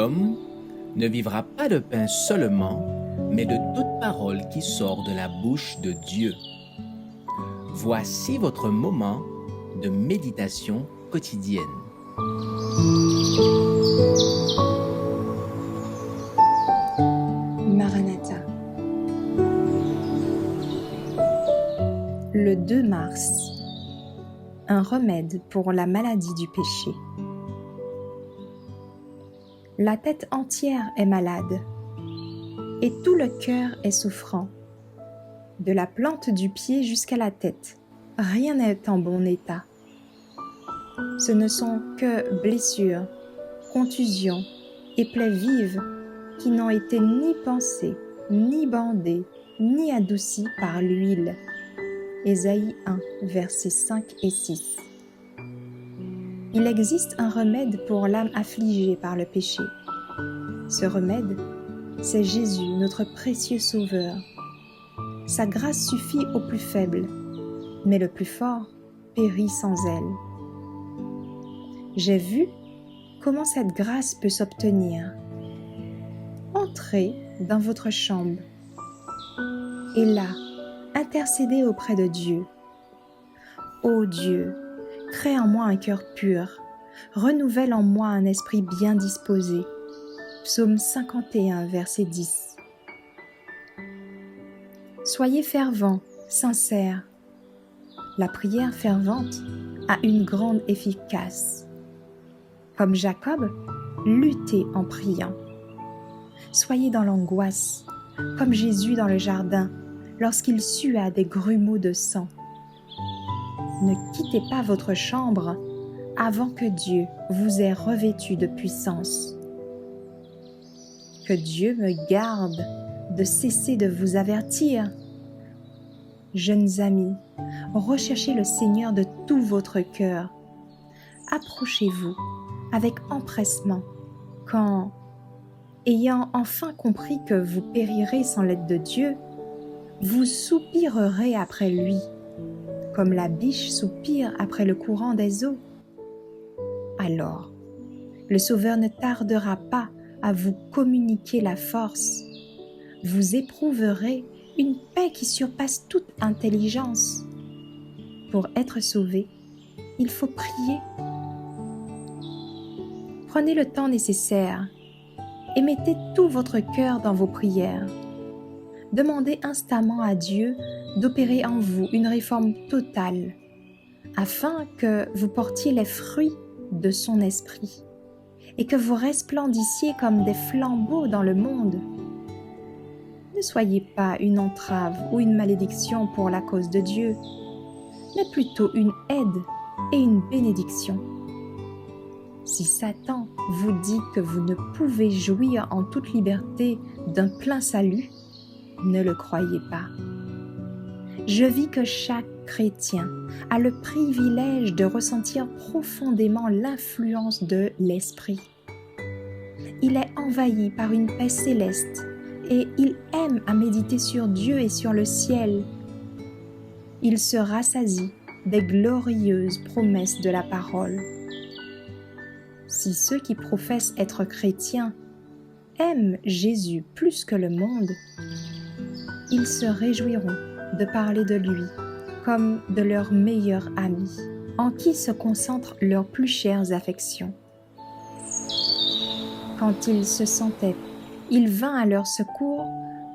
L'homme ne vivra pas de pain seulement, mais de toute parole qui sort de la bouche de Dieu. Voici votre moment de méditation quotidienne. Maranatha. Le 2 mars. Un remède pour la maladie du péché. La tête entière est malade, et tout le cœur est souffrant. De la plante du pied jusqu'à la tête, rien n'est en bon état. Ce ne sont que blessures, contusions et plaies vives qui n'ont été ni pansées, ni bandées, ni adoucies par l'huile. Ésaïe 1, versets 5 et 6. Il existe un remède pour l'âme affligée par le péché. Ce remède, c'est Jésus, notre précieux Sauveur. Sa grâce suffit au plus faible, mais le plus fort périt sans elle. J'ai vu comment cette grâce peut s'obtenir. Entrez dans votre chambre et là, intercédez auprès de Dieu. Ô Dieu, crée en moi un cœur pur, renouvelle en moi un esprit bien disposé. Psaume 51, verset 10. Soyez fervents, sincères. La prière fervente a une grande efficace. Comme Jacob, luttez en priant. Soyez dans l'angoisse, comme Jésus dans le jardin, lorsqu'il sua des grumeaux de sang. Ne quittez pas votre chambre avant que Dieu vous ait revêtu de puissance. Que Dieu me garde de cesser de vous avertir. Jeunes amis, recherchez le Seigneur de tout votre cœur. Approchez-vous avec empressement quand, ayant enfin compris que vous périrez sans l'aide de Dieu, vous soupirerez après lui, comme la biche soupire après le courant des eaux. Alors, le Sauveur ne tardera pas à vous communiquer la force. Vous éprouverez une paix qui surpasse toute intelligence. Pour être sauvé, il faut prier. Prenez le temps nécessaire et mettez tout votre cœur dans vos prières. Demandez instamment à Dieu d'opérer en vous une réforme totale, afin que vous portiez les fruits de son esprit et que vous resplendissiez comme des flambeaux dans le monde. Ne soyez pas une entrave ou une malédiction pour la cause de Dieu, mais plutôt une aide et une bénédiction. Si Satan vous dit que vous ne pouvez jouir en toute liberté d'un plein salut, ne le croyez pas. Je vis que chaque chrétien a le privilège de ressentir profondément l'influence de l'Esprit. Il est envahi par une paix céleste et il aime à méditer sur Dieu et sur le ciel. Il se rassasie des glorieuses promesses de la parole. Si ceux qui professent être chrétiens aiment Jésus plus que le monde, ils se réjouiront de parler de lui comme de leur meilleur ami, en qui se concentrent leurs plus chères affections. Quand il vint à leur secours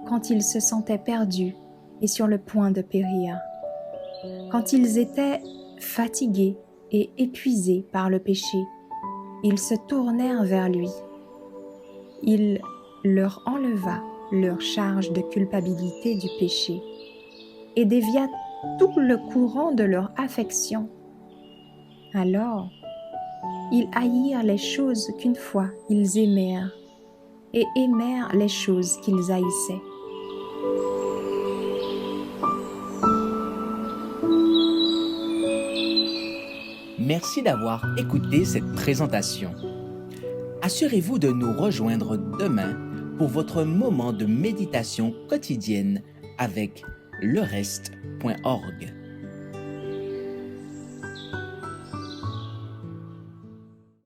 quand ils se sentaient perdus et sur le point de périr. Quand ils étaient fatigués et épuisés par le péché, ils se tournèrent vers lui. Il leur enleva leur charge de culpabilité du péché et dévia tout le courant de leur affection. Alors, ils haïrent les choses qu'une fois ils aimèrent et aimèrent les choses qu'ils haïssaient. Merci d'avoir écouté cette présentation. Assurez-vous de nous rejoindre demain pour votre moment de méditation quotidienne avec lereste.org.